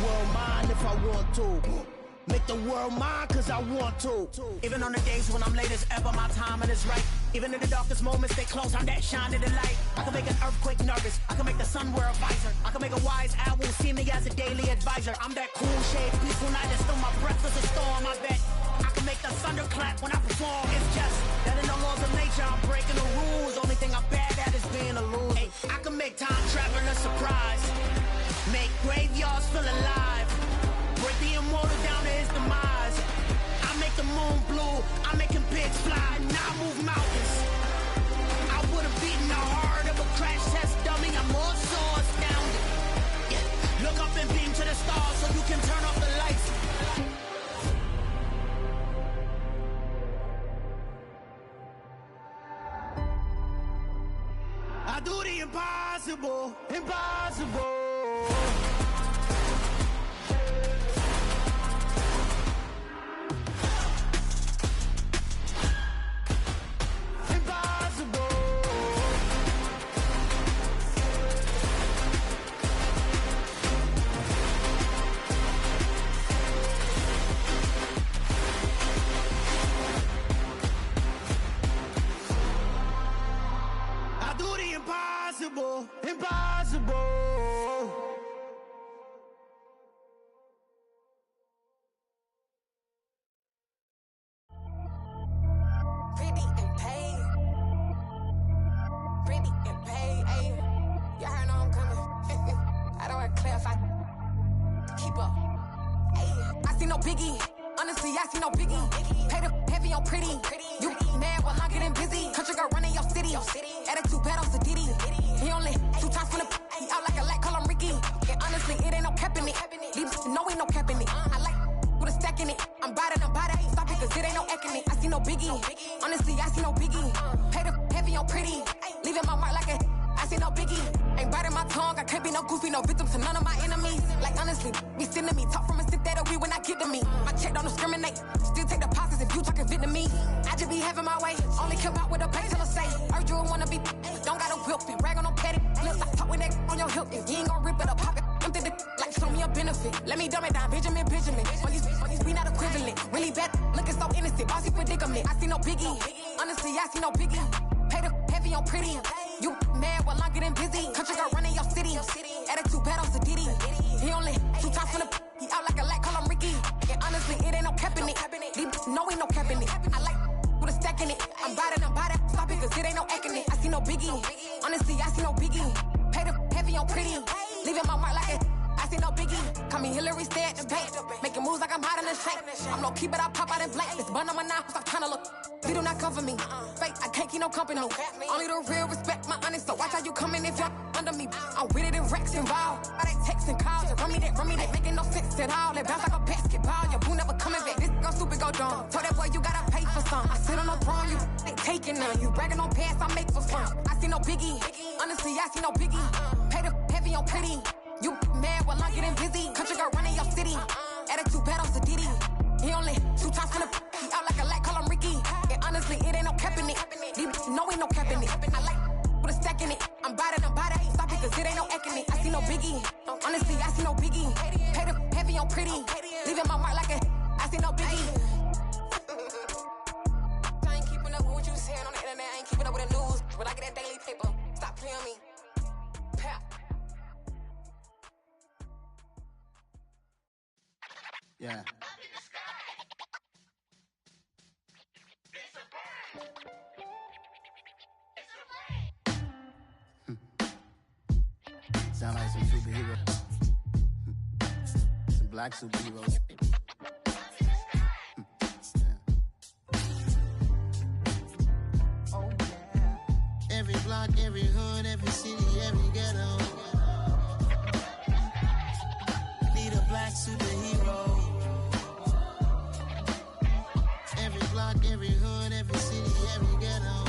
world mine if I want to. Make the world mine cause I want to. Even on the days when I'm late as ever, my timing is right. Even in the darkest moments, they close, I'm that shining the light. I can make an earthquake nervous, I can make the sun wear a visor. I can make a wise owl see me as a daily advisor. I'm that cool shade, peaceful night, and still my breath is a storm, I bet. I can make the thunder clap when I perform. It's just that in the laws of nature, I'm breaking the rules. Only thing I'm bad at is being a loser. Hey, I can make time travel a surprise. Make graveyards feel alive. Break the immortal down to his demise. I make the moon blue, I make him pigs fly. Now I move mountains. I would've beaten the heart of a crash test dummy. I'm more so astounded. Yeah. Look up and beam to the stars so you can turn off the lights. I do the impossible, impossible. Impossible, impossible. Pretty and paid. Pretty and paid, ayy. Y'all heard I'm coming. I don't want to clarify. Keep up. Ayy. I see no biggie. Honestly, I see no biggie. Pay the heavy on pretty. You mad while I'm getting busy. Country girl running your city. Attitude bad on Diddy. He only 2 times from the he out like a light, call him Ricky. And honestly, it ain't no cap in it. Leave no ain't no cap in it. I like with a stack in it. I'm bad. Stop it, cause it ain't no acting it. I see no biggie. Honestly, I see no biggie. Pay the heavy on pretty. Leaving my mark like a I see no biggie. Ain't biting my tongue. I can't be no goofy, no victim to none of my enemies. Like honestly, be sending me talk from a stick that'll be when I get to me. My check don't discriminate. Still take deposits if you talking Vietnamese. I just be having my way. Only come out with a pay till I say. Urge you wanna be. Don't gotta whip it. Brag on no petty. Look like talk with that on your hip. If you ain't gon' rip it up, pop it. Empty the like show me a benefit. Let me dumb it down, Benjamin. All these we not equivalent. Really bad, looking so innocent. Bossy predicament. I see no biggie. Honestly, I see no biggie. Pay the heavy on pretty. You mad while I'm getting busy. Country girl running your city. Attitude bad on Diddy. He only 2 times from the he out like a light, call him Ricky. And honestly, it ain't no cap in it. No ain't no cap in it. I like with a stack in it. I'm bad. Stop it, cause it ain't no acting it. I see no biggie. Honestly, I see no biggie. Pay the heavy on pretty. Leaving my mark like it. I see no biggie. Call me Hillary, stay at the bank. Making moves like I'm hot in the shank. I'm low key, but I pop out in blank. This bun on my knife, stop trying to look. They do not come for me. Fake, I can't keep no company. Only the real respect my honest. So watch how you coming if you're under me. I'm with it in Rex involved. I they texting calls. Run me that, making no sense at all. They bounce like a basketball. Your boo never coming back. This go stupid, go dumb. Told that boy you gotta pay for some. I sit on the throne, you they taking none. You bragging on past, I make for fun. I see no biggie. Honestly, I see no biggie. Pay the heavy on pretty. You mad while I'm getting busy. Country girl running your city. Attitude bad on Diddy. He only 2 times from the he out like a light, call him Ricky. And honestly, it ain't no cap in it. No ain't no cap in it. I like with a stack in it. I'm bad. Stop it, cause it ain't no acting it. I see no biggie. Honestly, I see no biggie. Pay the heavy on pretty. Leaving my mark like a I see no biggie. I ain't keeping up with what you saying on the internet. I ain't keeping up with the news. But I get that daily paper. Stop playing me. Yeah. Sound like some superheroes. Some black superheroes. Oh yeah. Every block, every hood, every city, every ghetto. Need a black superhero. Every block, every hood, every city, every ghetto.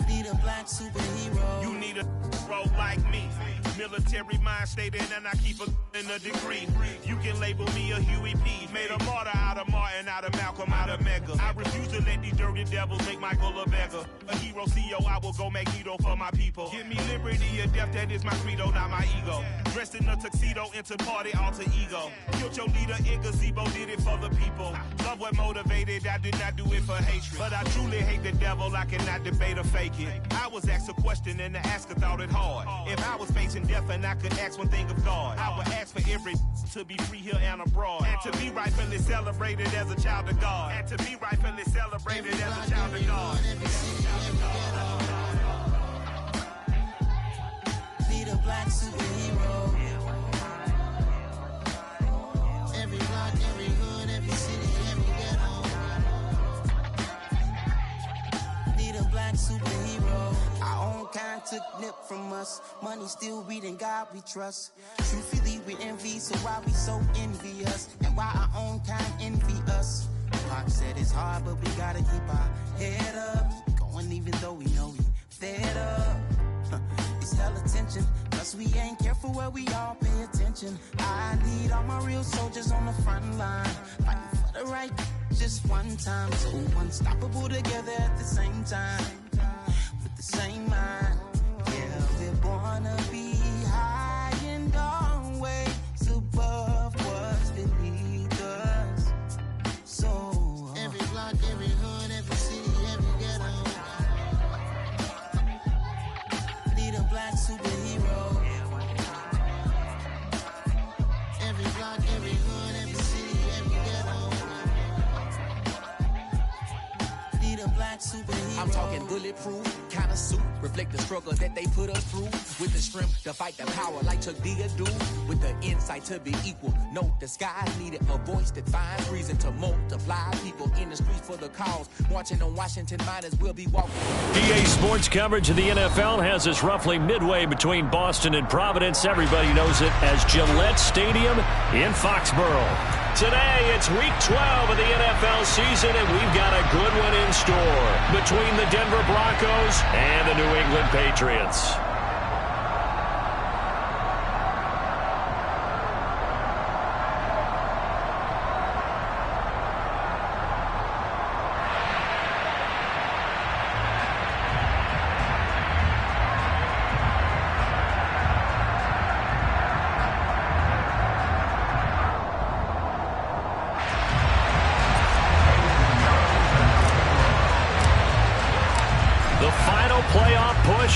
Need a black superhero. You need a bro like me. Military mind stated, and I keep in a degree. You can label me a Huey P. Made a martyr out of Martin, out of Malcolm, out of Mega. I refuse to let these dirty devils make Michael a beggar. A hero CEO, I will go Magneto for my people. Give me liberty or death, that is my credo, not my ego. Dressed in a tuxedo, into party, alter ego. Killed your leader in gazebo, did it for the people. Love what motivated, I did not do it for hatred. But I truly hate the devil, I cannot debate or fake it. I was asked a question and the asker thought it hard. If I was facing death and I could ask one thing of God, I would ask for every to be free here and abroad. And to be rightfully celebrated as a child of God. And to be rightfully celebrated as a child of God. Need a black superhero. Every block, every hood, every city, every ghetto. Need a black superhero. Our own kind took nip from us. Money still reading God we trust. Truthfully we envy, so why we so envious? And why our own kind envy us? Pac said it's hard, but we gotta keep our head up. Going even though we know we fed up. It's hella tension, plus we ain't careful where we all pay attention. I need all my real soldiers on the front line, fighting for the right just one time. So unstoppable together at the same time, with the same mind. Yeah, we're born to be high and always above what's beneath us. So every block, every hood, every city, every ghetto. Need a black superhero. Every block, every hood, every city, every ghetto. Need a black superhero. I'm talking bulletproof kind of suit, reflect the struggle that they put us through. With the strength to fight the power like Chuck D do. With the insight to be equal. Note the sky needed a voice that finds reason to multiply. People in the streets for the cause. Marching on Washington, might as well be walking. EA Sports coverage of the NFL has us roughly midway between Boston and Providence. Everybody knows it as Gillette Stadium in Foxborough. Today, it's Week 12 of the NFL season, and we've got a good one in store between the Denver Broncos and the New England Patriots.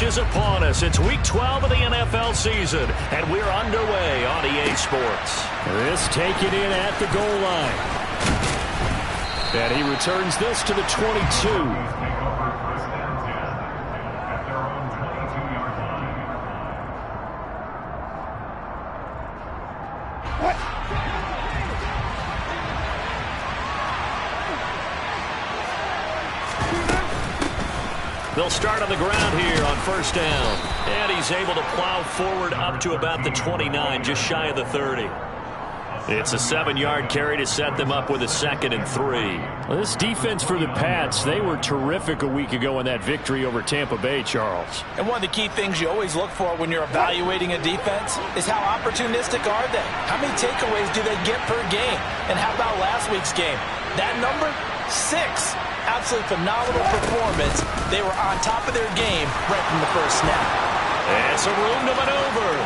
Is upon us. It's Week 12 of the NFL season, and we're underway on EA Sports. This taken in at the goal line. And he returns this to the 22. They'll start on the ground here on first down. And he's able to plow forward up to about the 29, just shy of the 30. It's a 7-yard carry to set them up with a 2nd and 3. Well, this defense for the Pats, they were terrific a week ago in that victory over Tampa Bay, Charles. And one of the key things you always look for when you're evaluating a defense is how opportunistic are they? How many takeaways do they get per game? And how about last week's game? That number, 6. Absolutely phenomenal performance. They were on top of their game right from the first snap. And some room to maneuver.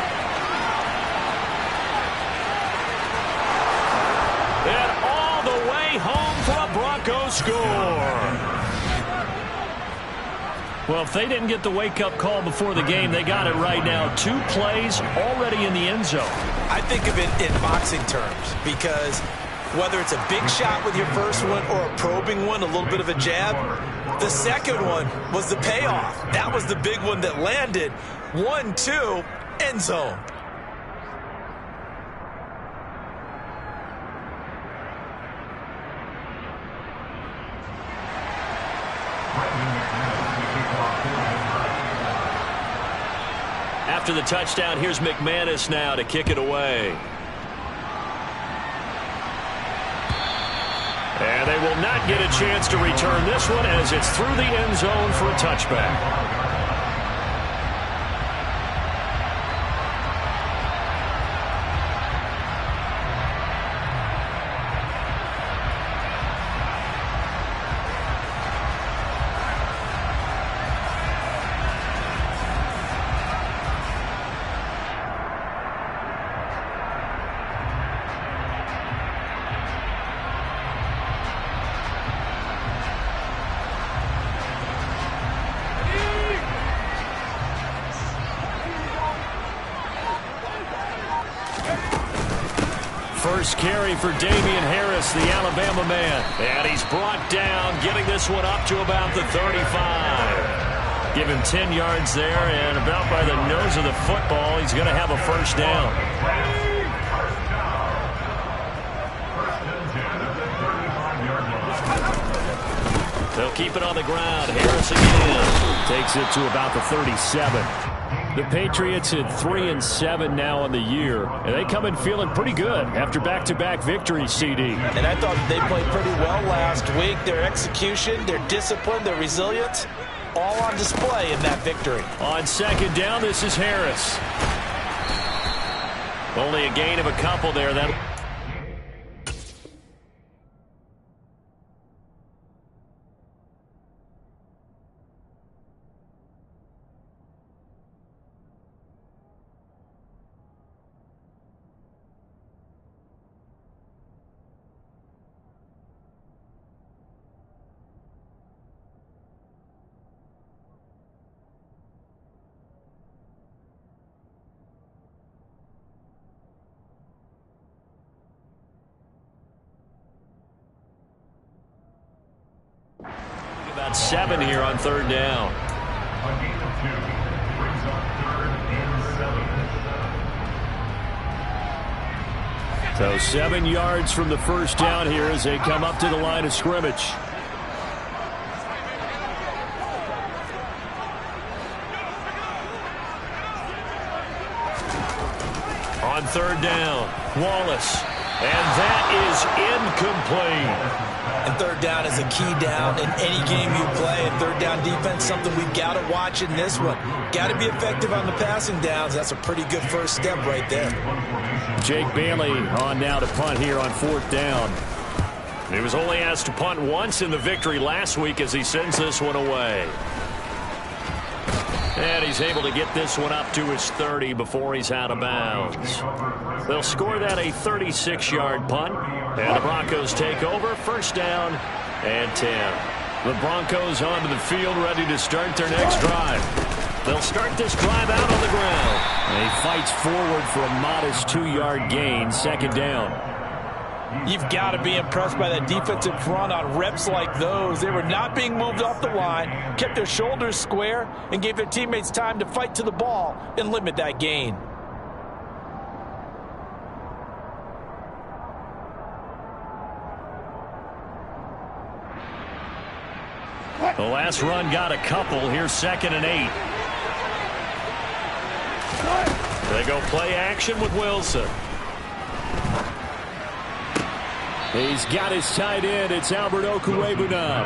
And all the way home for a Broncos score. Well, if they didn't get the wake-up call before the game, they got it right now. 2 plays already in the end zone. I think of it in boxing terms because whether it's a big shot with your first one or a probing one, a little bit of a jab, the second one was the payoff. That was the big one that landed. 1-2, end zone. After the touchdown, here's McManus now to kick it away. And they will not get a chance to return this one as it's through the end zone for a touchback. First carry for Damian Harris, the Alabama man. And he's brought down, getting this one up to about the 35. Give him 10 yards there, and about by the nose of the football, he's going to have a first down. They'll keep it on the ground. Harris again takes it to about the 37. The Patriots at 3-7 now on the year, and they come in feeling pretty good after back-to-back victories, CD. And I thought they played pretty well last week. Their execution, their discipline, their resilience, all on display in that victory. On second down, this is Harris. Only a gain of a couple there. That. About 7 here on third down. So 7 yards from the first down here as they come up to the line of scrimmage. On third down, Wallace. And that is incomplete. And third down is a key down in any game you play. And third down defense, something we've got to watch in this one. Got to be effective on the passing downs. That's a pretty good first step right there. Jake Bailey on now to punt here on fourth down. He was only asked to punt once in the victory last week as he sends this one away. And he's able to get this one up to his 30 before he's out of bounds. They'll score that a 36-yard punt. And the Broncos take over. First down and 10. The Broncos onto the field ready to start their next drive. They'll start this drive out on the ground. And he fights forward for a modest 2-yard gain. Second down. You've got to be impressed by that defensive front on reps like those. They were not being moved off the line, kept their shoulders square, and gave their teammates time to fight to the ball and limit that gain. The last run got a couple. Here's 2nd and 8. They go play action with Wilson. He's got his tight end. It's Albert Okwuegbunam.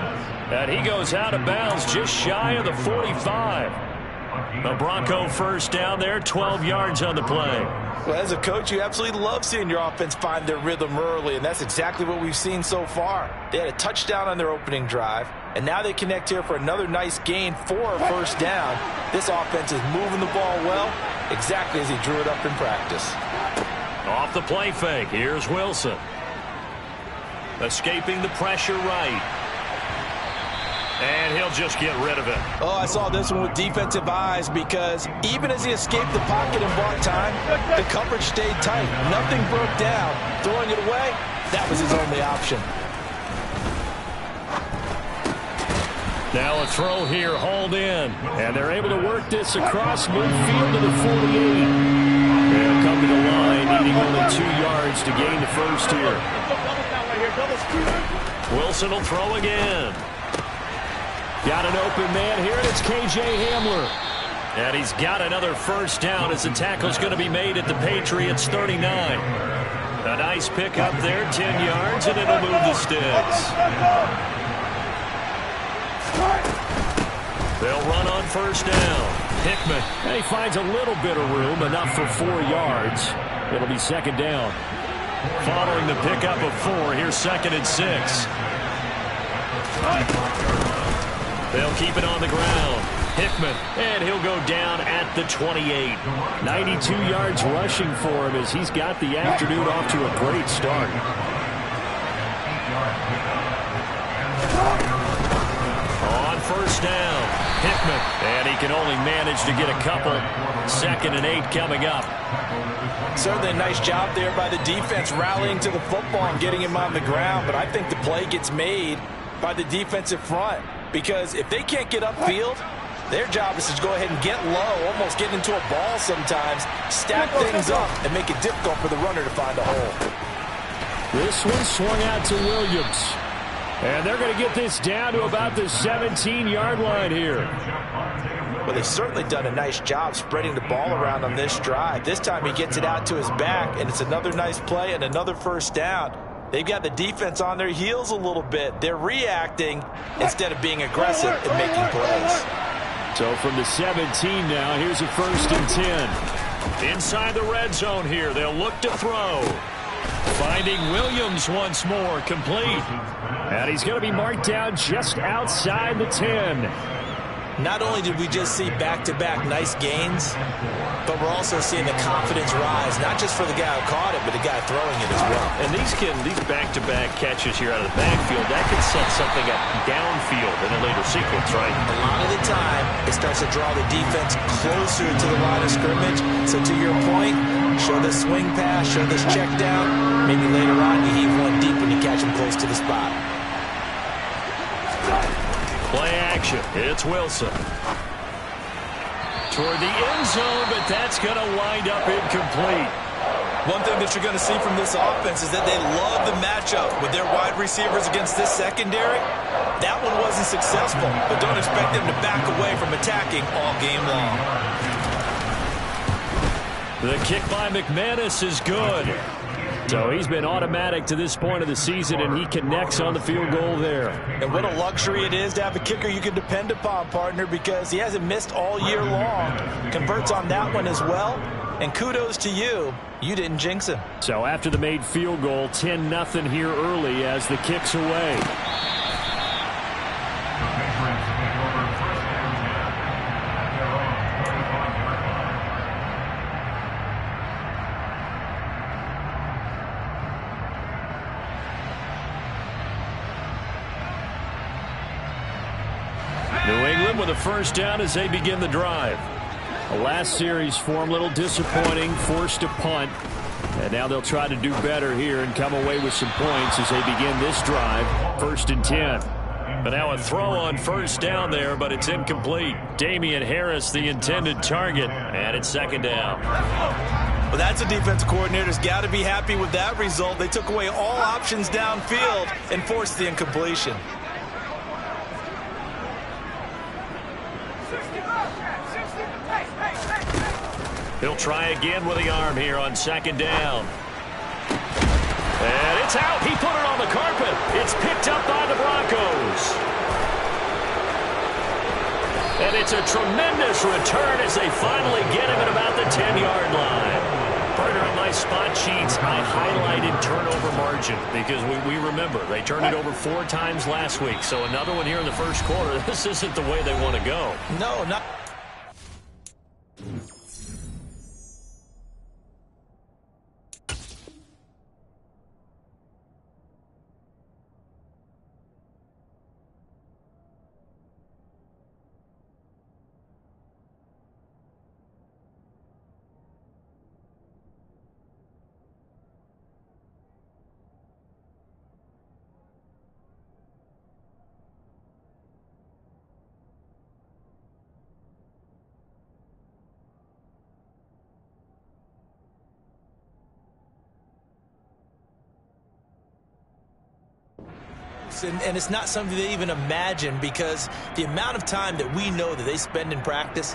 And he goes out of bounds just shy of the 45. The Bronco first down there, 12 yards on the play. Well, as a coach, you absolutely love seeing your offense find their rhythm early, and that's exactly what we've seen so far. They had a touchdown on their opening drive, and now they connect here for another nice gain for a first down. This offense is moving the ball well, exactly as he drew it up in practice. Off the play fake, here's Wilson. Escaping the pressure right. And he'll just get rid of it. Oh, I saw this one with defensive eyes because even as he escaped the pocket and bought time, the coverage stayed tight. Nothing broke down. Throwing it away, that was his only option. Now a throw here, hauled in. And they're able to work this across midfield to the 48. They'll come to the line, needing only 2 yards to gain the first here. Wilson will throw again. Got an open man here, and it's K.J. Hamler. And he's got another first down as the tackle's going to be made at the Patriots' 39. A nice pickup there, 10 yards, and it'll move the sticks. They'll run on first down. Hickman. And he finds a little bit of room, enough for 4 yards. It'll be second down. Following the pickup of 4, here's 2nd and 6. They'll keep it on the ground. Hickman, and he'll go down at the 28. 92 yards rushing for him as he's got the afternoon off to a great start. On first down, Hickman. And he can only manage to get a couple. 2nd and 8 coming up. Certainly a nice job there by the defense rallying to the football and getting him on the ground. But I think the play gets made by the defensive front. Because if they can't get upfield, their job is to go ahead and get low, almost get into a ball sometimes, stack things up, and make it difficult for the runner to find a hole. This one swung out to Williams. And they're going to get this down to about the 17-yard line here. Well, they've certainly done a nice job spreading the ball around on this drive. This time he gets it out to his back, and it's another nice play and another first down. They've got the defense on their heels a little bit. They're reacting instead of being aggressive and making plays. So from the 17 now, here's a 1st and 10. Inside the red zone here, they'll look to throw. Finding Williams once more, complete. And he's going to be marked down just outside the 10. Not only did we just see back-to-back nice gains, but we're also seeing the confidence rise, not just for the guy who caught it, but the guy throwing it as well. And these back-to-back catches here out of the backfield, that can set something up downfield in a later sequence, right? A lot of the time, it starts to draw the defense closer to the line of scrimmage. So to your point, show this swing pass, show this check down. Maybe later on you heave one deep when you catch him close to the spot. Play action. It's Wilson. Toward the end zone, but that's going to wind up incomplete. One thing that you're going to see from this offense is that they love the matchup with their wide receivers against this secondary. That one wasn't successful, but don't expect them to back away from attacking all game long. The kick by McManus is good. So he's been automatic to this point of the season, and he connects on the field goal there. And what a luxury it is to have a kicker you can depend upon, partner, because he hasn't missed all year long. Converts on that one as well. And kudos to you. You didn't jinx him. So after the made field goal, 10-0 here early as the kick's away. New England with a first down as they begin the drive. The last series for them, a little disappointing, forced a punt. And now they'll try to do better here and come away with some points as they begin this drive. 1st and 10. But now a throw on first down there, but it's incomplete. Damian Harris, the intended target, and it's 2nd down. Well, that's a defensive coordinator's got to be happy with that result. They took away all options downfield and forced the incompletion. He'll try again with the arm here on 2nd down. And it's out. He put it on the carpet. It's picked up by the Broncos. And it's a tremendous return as they finally get him at about the 10-yard line. Partner, on my spot sheets, I highlighted turnover margin because we remember they turned it over 4 times last week. So another one here in the first quarter. This isn't the way they want to go. No, not. And it's not something they even imagine, because the amount of time that we know that they spend in practice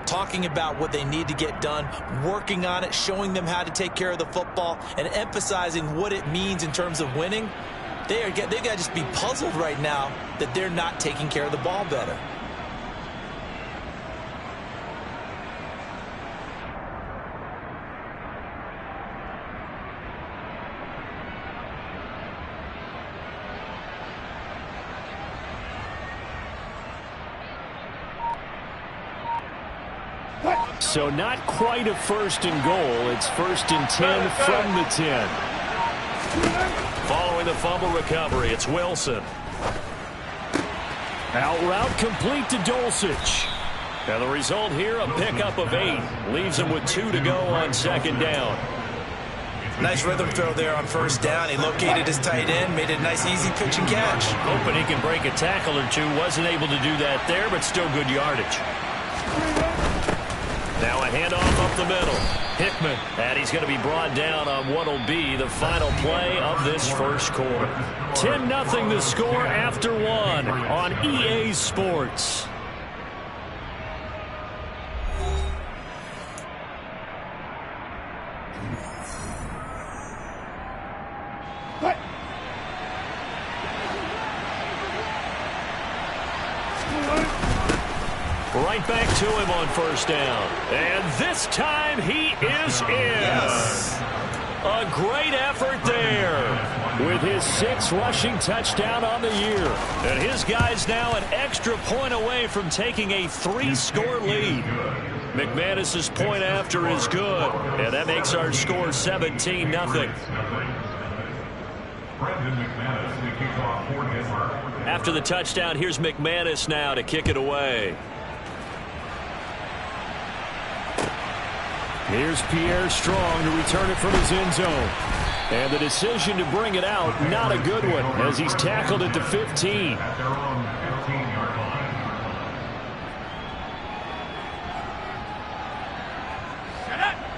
talking about what they need to get done, working on it, showing them how to take care of the football, and emphasizing what it means in terms of winning, they've got to just be puzzled right now that they're not taking care of the ball better. So not quite a 1st and goal. It's 1st and 10 from the 10. Following the fumble recovery, it's Wilson. Out route complete to Dulcich. And the result here, a pickup of 8. Leaves him with 2 to go on second down. Nice rhythm throw there on first down. He located his tight end, made it a nice, easy pitch and catch. Hoping he can break a tackle or two. Wasn't able to do that there, but still good yardage. Now a handoff up the middle. Hickman, and he's going to be brought down on what will be the final play of this first quarter. 10-0 the score after 1 on EA Sports. Right back to him on first down. And this time he is in. Yes. A great effort there with his 6th rushing touchdown on the year. And his guy's now an extra point away from taking a 3-score lead. McManus's point after is good. And that makes our score 17-0. After the touchdown, here's McManus now to kick it away. Here's Pierre Strong to return it from his end zone. And the decision to bring it out, not a good one, as he's tackled at the 15.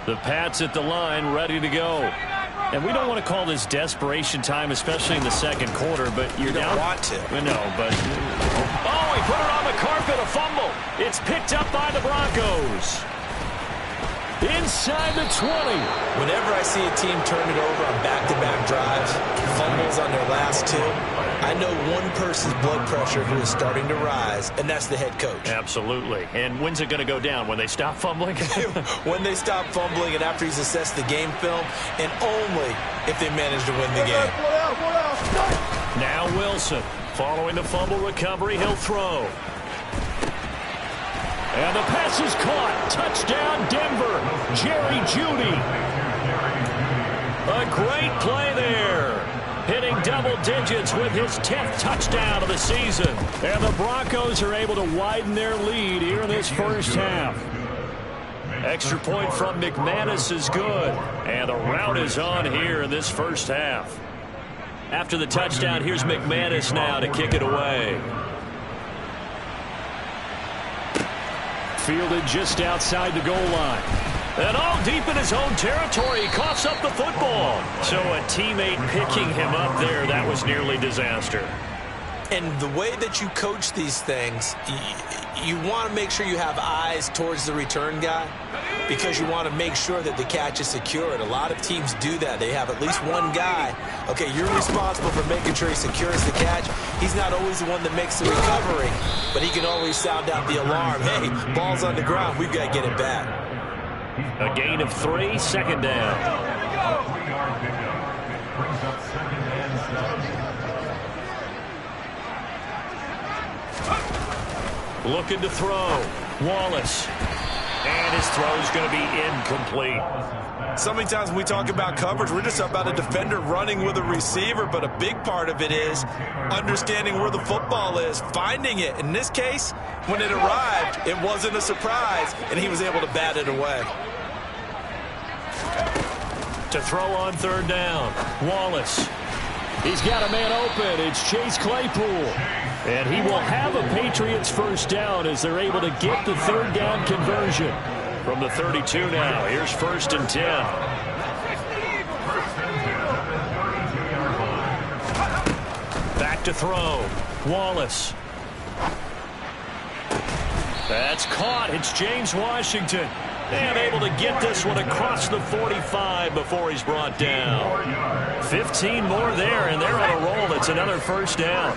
The Pats at the line, ready to go. And we don't want to call this desperation time, especially in the second quarter, but you're down. You don't want to. No, but... Oh, he put it on the carpet, a fumble. It's picked up by the Broncos. Inside the 20. Whenever I see a team turn it over on back-to-back drives, fumbles on their last 2, I know one person's blood pressure who is starting to rise, and that's the head coach. Absolutely. And when's it going to go down? When they stop fumbling? When they stop fumbling and after he's assessed the game film, and only if they manage to win the game. Now Wilson. Following the fumble recovery, he'll throw. And the pass is caught. Touchdown, Denver. Jerry Jeudy. A great play there. Hitting double digits with his 10th touchdown of the season. And the Broncos are able to widen their lead here in this first half. Extra point from McManus is good. And the route is on here in this first half. After the touchdown, here's McManus now to kick it away. Fielded just outside the goal line. And all deep in his own territory, he coughs up the football. So a teammate picking him up there, that was nearly disaster. And the way that you coach these things, you want to make sure you have eyes towards the return guy because you want to make sure that the catch is secured. A lot of teams do that. They have at least one guy. Okay, you're responsible for making sure he secures the catch. He's not always the one that makes the recovery, but he can always sound out the alarm. Hey, ball's on the ground. We've got to get it back. A gain of 3, second down. Looking to throw. Wallace. And his throw is going to be incomplete. So many times when we talk about coverage, we're just about a defender running with a receiver, but a big part of it is understanding where the football is, finding it. In this case, when it arrived, it wasn't a surprise, and he was able to bat it away. To throw on third down, Wallace. He's got a man open. It's Chase Claypool. And he will have a Patriots first down as they're able to get the third down conversion. From the 32 now, here's 1st and 10. Back to throw. Wallace. That's caught. It's James Washington. And able to get this one across the 45 before he's brought down. 15 more there, and they're on a roll. It's another first down.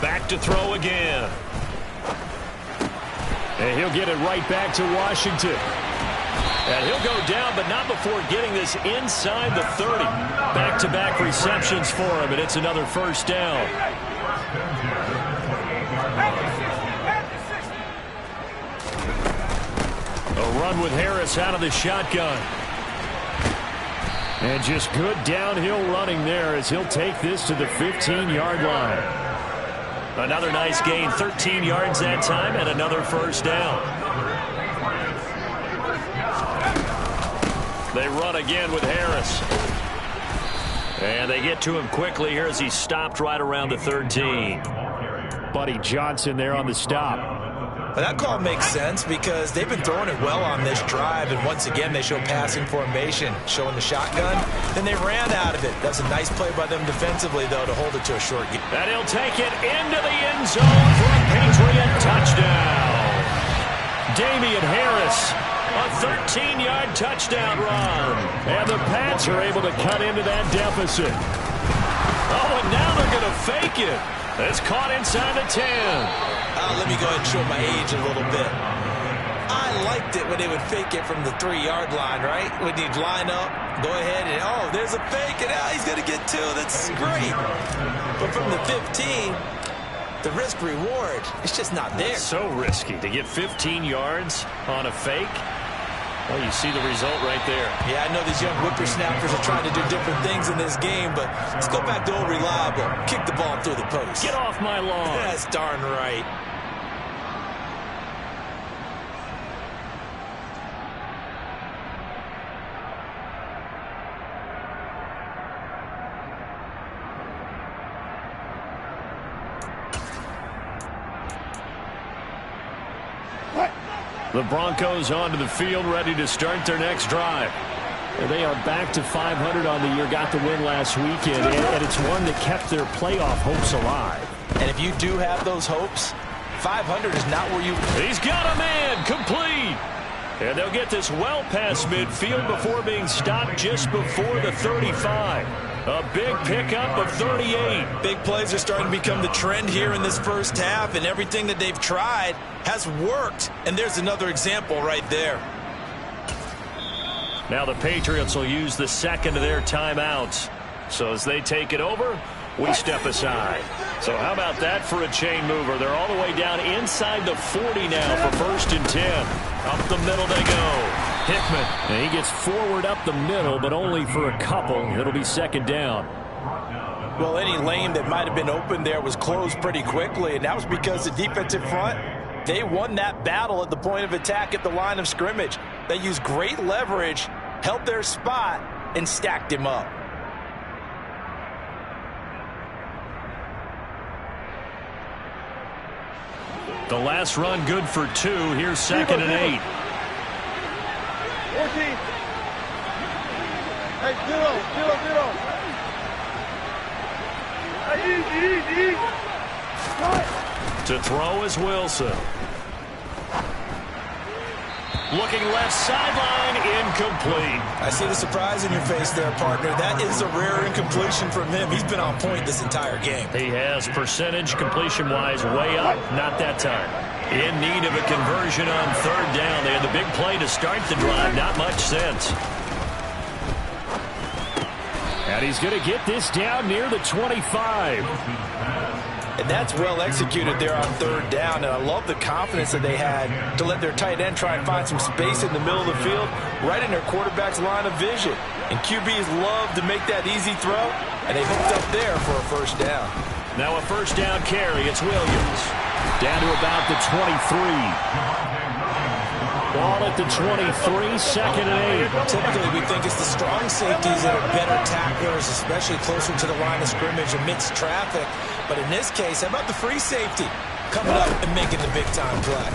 Back to throw again. And he'll get it right back to Washington. And he'll go down, but not before getting this inside the 30. Back-to-back receptions for him, and it's another first down. A run with Harris out of the shotgun. And just good downhill running there as he'll take this to the 15-yard line. Another nice gain, 13 yards that time, and another first down. They run again with Harris. And they get to him quickly here as he stopped right around the 13. Buddy Johnson there on the stop. But that call makes sense because they've been throwing it well on this drive, and once again they show passing formation, showing the shotgun. Then they ran out of it. That's a nice play by them defensively, though, to hold it to a short game. And he'll take it into the end zone for a Patriot touchdown. Damian Harris, a 13-yard touchdown run. And the Pats are able to cut into that deficit. Oh, and now they're going to fake it. It's caught inside the 10. Let me go ahead and show my age a little bit. I liked it when they would fake it from the 3-yard line, right? When you'd line up, go ahead and, oh, there's a fake, and he's going to get 2. That's great. But from the 15, the risk-reward, it's just not there. So risky to get 15 yards on a fake. Well, you see the result right there. Yeah, I know these young whippersnappers are trying to do different things in this game, but let's go back to old reliable. Kick the ball through the post. Get off my lawn. That's darn right. The Broncos onto the field, ready to start their next drive. They are back to 500 on the year, got the win last weekend, and it's one that kept their playoff hopes alive. And if you do have those hopes, 500 is not where you... He's got a man, complete. And they'll get this well past midfield before being stopped just before the 35. A big pickup of 38. Big plays are starting to become the trend here in this first half, and everything that they've tried has worked. And there's another example right there. Now the Patriots will use the second of their timeouts. So as they take it over, we step aside. So how about that for a chain mover? They're all the way down inside the 40 now for 1st and 10. Up the middle they go. Hickman, and he gets forward up the middle, but only for a couple. It'll be 2nd down. Well, any lane that might have been open there was closed pretty quickly, and that was because the defensive front, they won that battle at the point of attack at the line of scrimmage. They used great leverage, held their spot, and stacked him up. The last run good for 2. Here's 2nd and 8. 14. Hey, 0. Hey, easy. To throw is Wilson. Looking left sideline, incomplete. I see the surprise in your face there, partner. That is a rare incompletion from him. He's been on point this entire game. He has percentage completion-wise way up. Not that time. In need of a conversion on 3rd down. They had the big play to start the drive. Not much sense. And he's going to get this down near the 25. And that's well executed there on 3rd down. And I love the confidence that they had to let their tight end try and find some space in the middle of the field, right in their quarterback's line of vision. And QBs love to make that easy throw, and they hooked up there for a 1st down. Now a 1st down carry. It's Williams. Down to about the 23. Ball at the 23, 2nd and 8. Typically, we think it's the strong safeties that are better tacklers, especially closer to the line of scrimmage amidst traffic. But in this case, how about the free safety coming up and making the big-time play?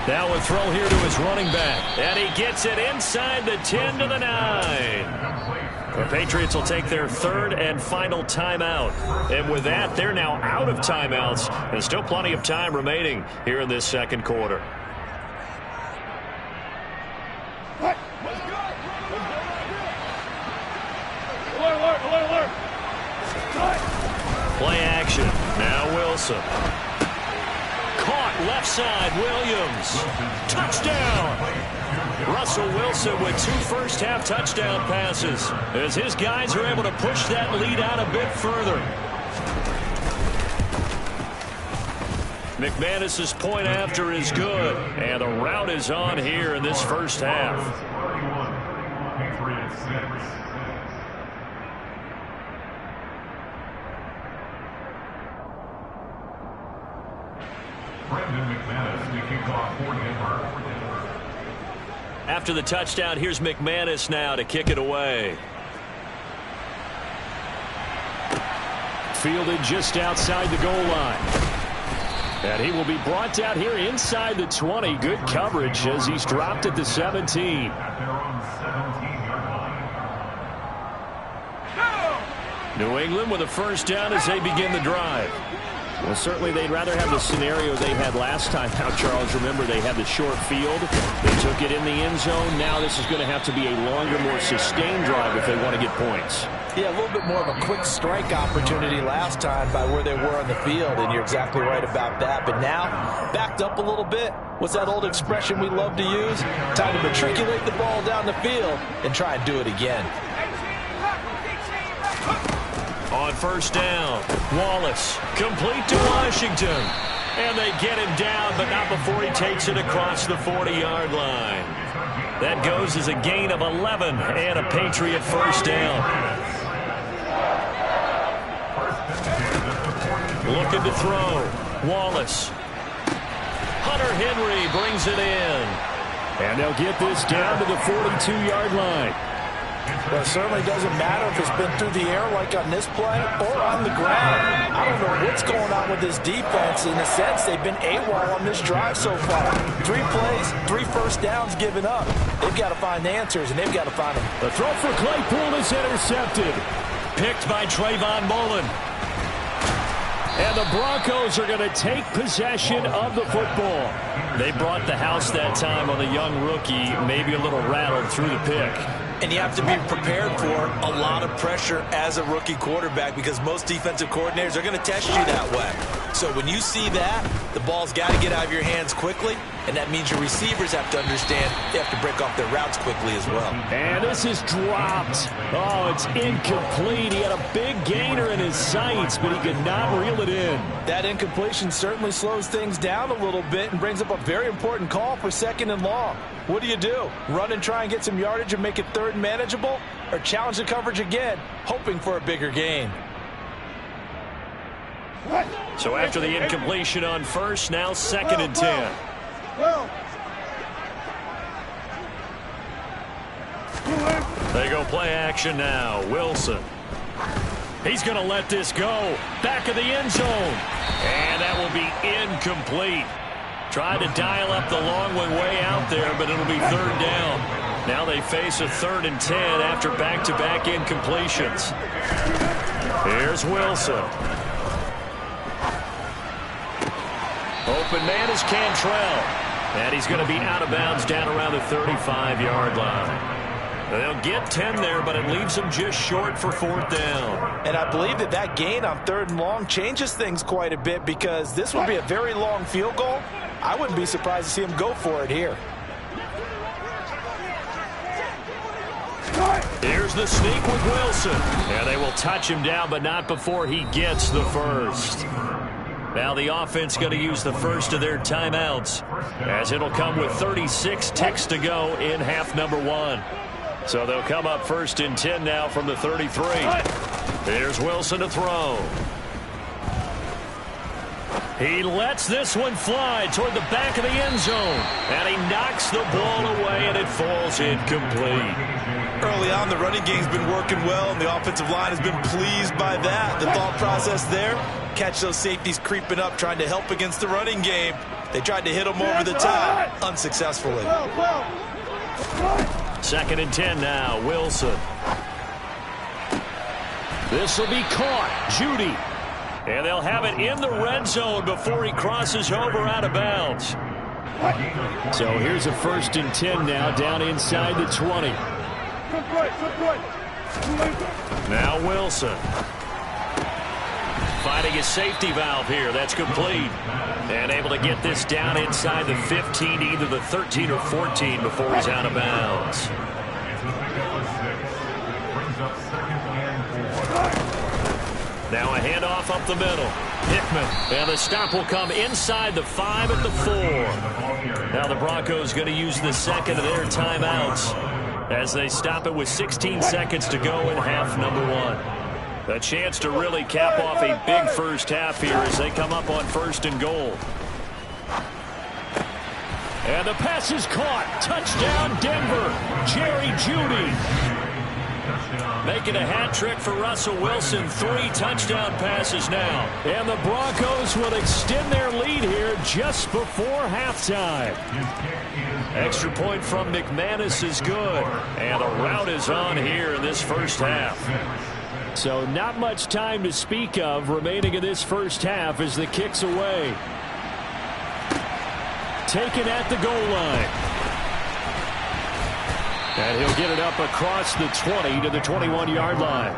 Now a throw here to his running back. And he gets it inside the 10 to the 9. The Patriots will take their 3rd and final timeout. And with that, they're now out of timeouts. There's still plenty of time remaining here in this 2nd quarter. Play action. Now Wilson. Caught left side. Williams. Touchdown. Russell Wilson with 2 first-half touchdown passes as his guys are able to push that lead out a bit further. McManus's point after is good, and the route is on here in this first half. After the touchdown, here's McManus now to kick it away. Fielded just outside the goal line. And he will be brought down here inside the 20. Good coverage as he's dropped at the 17. New England with a first down as they begin the drive. Well, certainly they'd rather have the scenario they had last time out, Charles. Remember, they had the short field. They took it in the end zone. Now this is going to have to be a longer, more sustained drive if they want to get points. Yeah, a little bit more of a quick strike opportunity last time by where they were on the field, and you're exactly right about that. But now, backed up a little bit. What's that old expression we love to use? Time to matriculate the ball down the field and try and do it again. On first down, Wallace, complete to Washington. And they get him down, but not before he takes it across the 40-yard line. That goes as a gain of 11 and a Patriot first down. Looking to throw, Wallace. Hunter Henry brings it in. And they'll get this down to the 42-yard line. Well, it certainly doesn't matter if it's been through the air like on this play or on the ground. I don't know what's going on with this defense. In a sense, they've been AWOL on this drive so far. 3 plays, 3 first downs given up. They've got to find the answers, and they've got to find them. The throw for Claypool is intercepted. Picked by Trayvon Mullen. And the Broncos are going to take possession of the football. They brought the house that time on the young rookie, maybe a little rattled through the pick. And you have to be prepared for a lot of pressure as a rookie quarterback because most defensive coordinators are going to test you that way. So when you see that, the ball's got to get out of your hands quickly, and that means your receivers have to understand they have to break off their routes quickly as well. And this is dropped. Oh, it's incomplete. He had a big gainer in his sights, but he could not reel it in. That incompletion certainly slows things down a little bit and brings up a very important call for 2nd and long. What do? Run and try and get some yardage and make it 3rd and manageable? Or challenge the coverage again, hoping for a bigger gain? So after the incompletion on first, now 2nd and 10. They go play action now. Wilson. He's going to let this go. Back of the end zone. And that will be incomplete. Tried to dial up the long one way out there, but it'll be 3rd down. Now they face a 3rd and 10 after back-to-back incompletions. Here's Wilson. Open man is Cantrell. And he's going to be out of bounds down around the 35-yard line. They'll get 10 there, but it leaves them just short for 4th down. And I believe that gain on 3rd and long changes things quite a bit because this will be a very long field goal. I wouldn't be surprised to see him go for it here. Here's the sneak with Wilson. And they will touch him down, but not before he gets the first. Now the offense going to use the first of their timeouts, as it'll come with 36 ticks to go in half number 1. So they'll come up 1st and 10 now from the 33. Here's Wilson to throw. He lets this one fly toward the back of the end zone. And he knocks the ball away, and it falls incomplete. Early on, the running game's been working well, and the offensive line has been pleased by that. The thought process there, catch those safeties creeping up, trying to help against the running game. They tried to hit them over the top, unsuccessfully. 2nd and 10 now, Wilson. This will be caught. Judy. And they'll have it in the red zone before he crosses over out of bounds. So here's a 1st and 10 now down inside the 20. Now Wilson. Finding his safety valve here. That's complete. And able to get this down inside the 15, either the 13 or 14 before he's out of bounds. Now a handoff up the middle. Hickman. And the stop will come inside the 5 at the 4. Now the Broncos going to use the 2nd of their timeouts. as they stop it with 16 seconds to go in half number one. A chance to really cap off a big first half here as they come up on 1st and goal. And the pass is caught. Touchdown, Denver. Jerry Jeudy. Making a hat trick for Russell Wilson. 3 touchdown passes now. And the Broncos will extend their lead here just before halftime. Extra point from McManus is good. And the route is on here in this first half. So not much time to speak of remaining in this first half as the kick's away. Taken at the goal line. And he'll get it up across the 20 to the 21-yard line.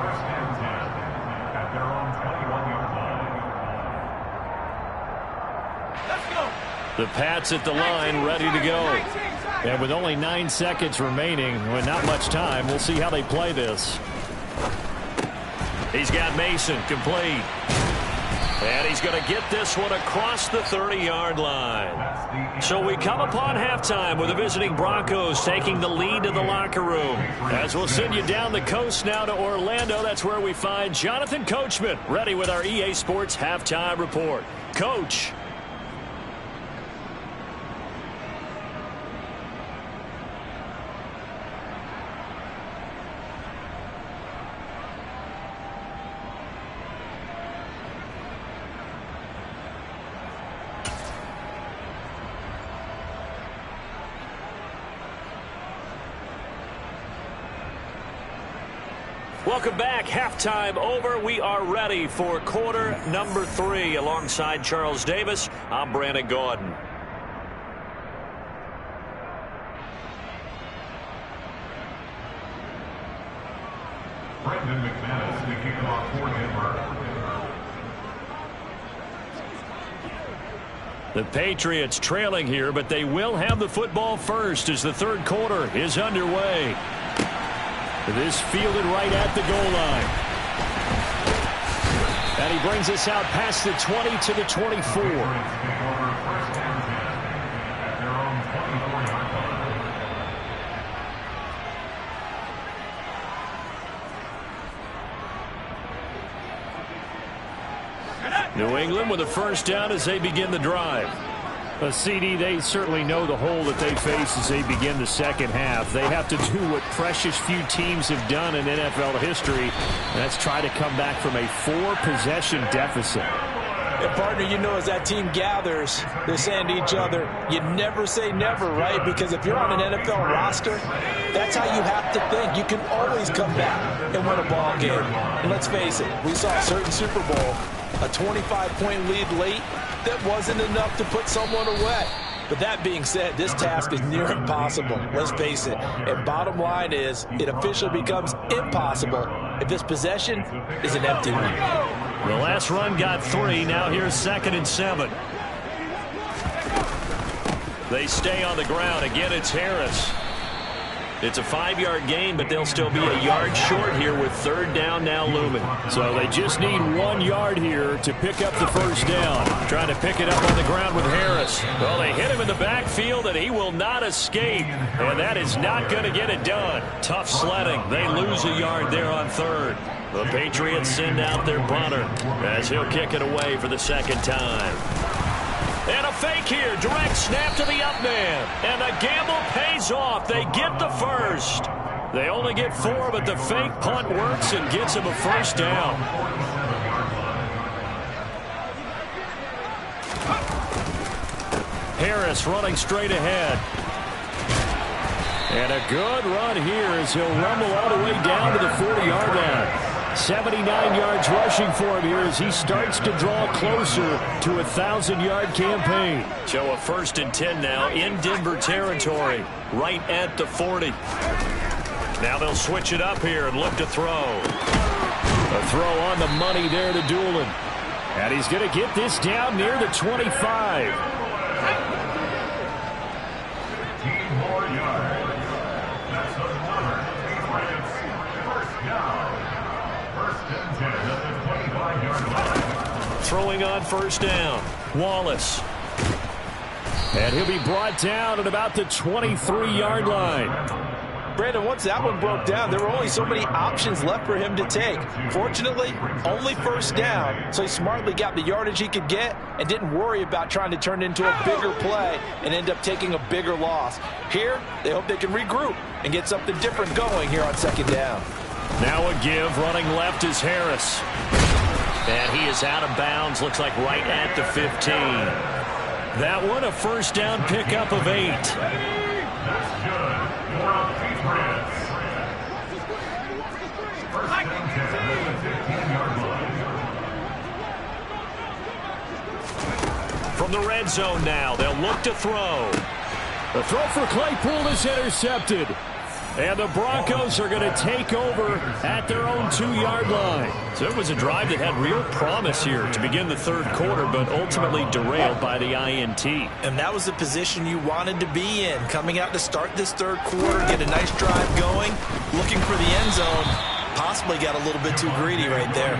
The Pats at the line, ready to go. And with only 9 seconds remaining, with not much time, we'll see how they play this. He's got Mason complete. And he's going to get this one across the 30-yard line. So we come upon halftime with the visiting Broncos taking the lead to the locker room. As we'll send you down the coast now to Orlando, that's where we find Jonathan Coachman ready with our EA Sports Halftime Report. Coach. Welcome back. Halftime over. We are ready for quarter number 3. Alongside Charles Davis, I'm Brandon Gaudin. Brendan McManus to kick off for Denver. The Patriots trailing here, but they will have the football first as the third quarter is underway. This fielded right at the goal line. And he brings us out past the 20 to the 24. New England with a first down as they begin the drive. CD, they certainly know the hole that they face as they begin the second half. They have to do what precious few teams have done in NFL history, and that's try to come back from a 4-possession deficit. And partner, you know, as that team gathers, they're saying to each other, you never say never, right? Because if you're on an NFL roster, that's how you have to think. You can always come back and win a ball game. And let's face it, we saw a certain Super Bowl, a 25-point lead late, that wasn't enough to put someone away. But that being said, this task is near impossible. Let's face it. And bottom line is, it officially becomes impossible if this possession is an empty one. The last run got 3. Now here's 2nd and 7. They stay on the ground. Again, it's Harris. It's a 5-yard gain, but they'll still be a yard short here with 3rd down now looming. So they just need 1 yard here to pick up the first down. Trying to pick it up on the ground with Harris. Well, they hit him in the backfield, and he will not escape. And that is not going to get it done. Tough sledding. They lose a yard there on 3rd. The Patriots send out their punter as he'll kick it away for the 2nd time. And a fake here. Direct snap to the up man. And the gamble pays off. They get the first. They only get 4, but the fake punt works and gets them a first down. Harris running straight ahead. And a good run here as he'll rumble all the way down to the 40-yard line. 79 yards rushing for him here as he starts to draw closer to a 1,000-yard campaign. So a 1st and 10 now in Denver territory, right at the 40. Now they'll switch it up here and look to throw. A throw on the money there to Doolin. And he's going to get this down near the 25. Throwing on 1st down. Wallace. And he'll be brought down at about the 23-yard line. Brandon, once that one broke down, there were only so many options left for him to take. Fortunately, only first down, so he smartly got the yardage he could get and didn't worry about trying to turn it into a bigger play and end up taking a bigger loss. Here, they hope they can regroup and get something different going here on second down. Now a give, running left is Harris. And he is out of bounds, looks like right at the 15. That one, a first down pickup of 8. That's good for Patriots. First and 10 at the 15-yard line. From the red zone now, they'll look to throw. The throw for Claypool is intercepted. And the Broncos are going to take over at their own 2-yard line. So it was a drive that had real promise here to begin the third quarter, but ultimately derailed by the INT. And that was the position you wanted to be in. Coming out to start this third quarter, get a nice drive going, looking for the end zone. Possibly got a little bit too greedy right there.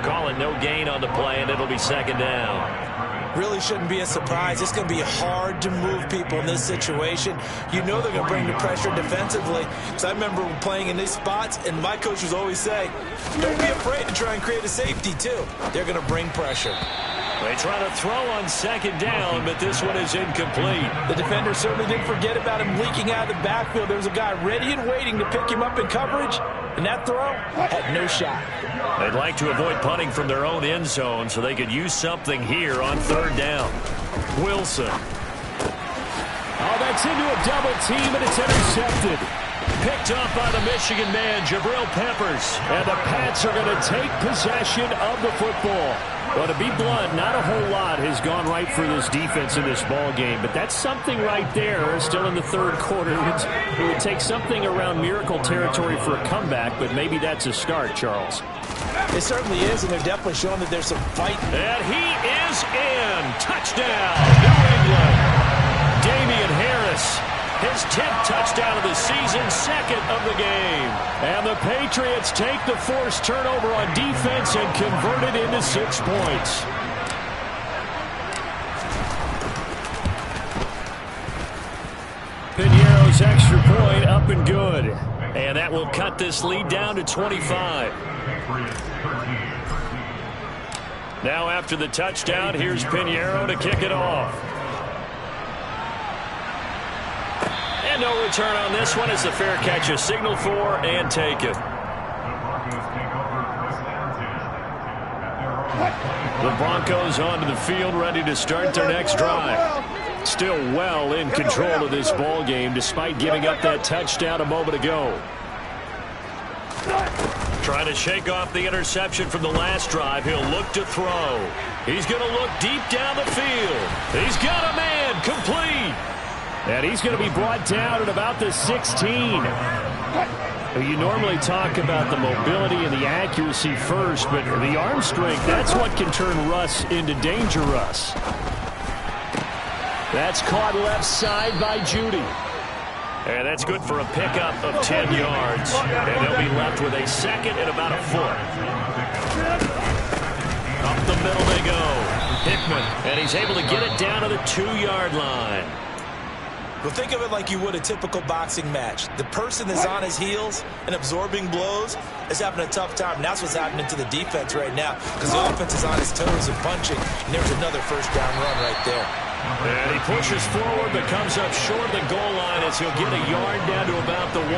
Calling no gain on the play, and it'll be second down. Really shouldn't be a surprise. It's going to be hard to move people in this situation. You know they're going to bring the pressure defensively. Because I remember playing in these spots, and my coach was always saying, don't be afraid to try and create a safety, too. They're going to bring pressure. They try to throw on second down, but this one is incomplete. The defender certainly didn't forget about him leaking out of the backfield. There was a guy ready and waiting to pick him up in coverage, and that throw had no shot. They'd like to avoid punting from their own end zone so they could use something here on third down. Wilson. Oh, that's into a double team, and it's intercepted. Picked up by the Michigan man, Jabril Peppers. And the Pats are going to take possession of the football. Well, to be blunt, not a whole lot has gone right for this defense in this ball game, but that's something right there. Still in the third quarter. It would take something around miracle territory for a comeback, but maybe that's a start, Charles. It certainly is, and they're definitely showing that there's some fight. And he is in. Touchdown, New England. Damian Harris. His 10th touchdown of the season, second of the game. And the Patriots take the forced turnover on defense and convert it into 6 points. Piñeiro's extra point up and good. And that will cut this lead down to 25. Now after the touchdown, here's Piñeiro to kick it off. And no return on this one. It's a fair catch, a signal for, and take it. The Broncos onto the field, ready to start their next drive. Still well in control of this ball game, despite giving up that touchdown a moment ago. Trying to shake off the interception from the last drive. He'll look to throw. He's going to look deep down the field. He's got a man, complete. And he's going to be brought down at about the 16. You normally talk about the mobility and the accuracy first, but the arm strength, that's what can turn Russ into Danger Russ. That's caught left side by Judy. And that's good for a pickup of 10 yards. And they'll be left with a second and about a foot. Up the middle they go. Hickman, and he's able to get it down to the 2-yard line. Well, think of it like you would a typical boxing match. The person that's on his heels and absorbing blows is having a tough time. And that's what's happening to the defense right now because the offense is on his toes and punching. And there's another first down run right there. And he pushes forward but comes up short of the goal line as he'll get a yard down to about the 1.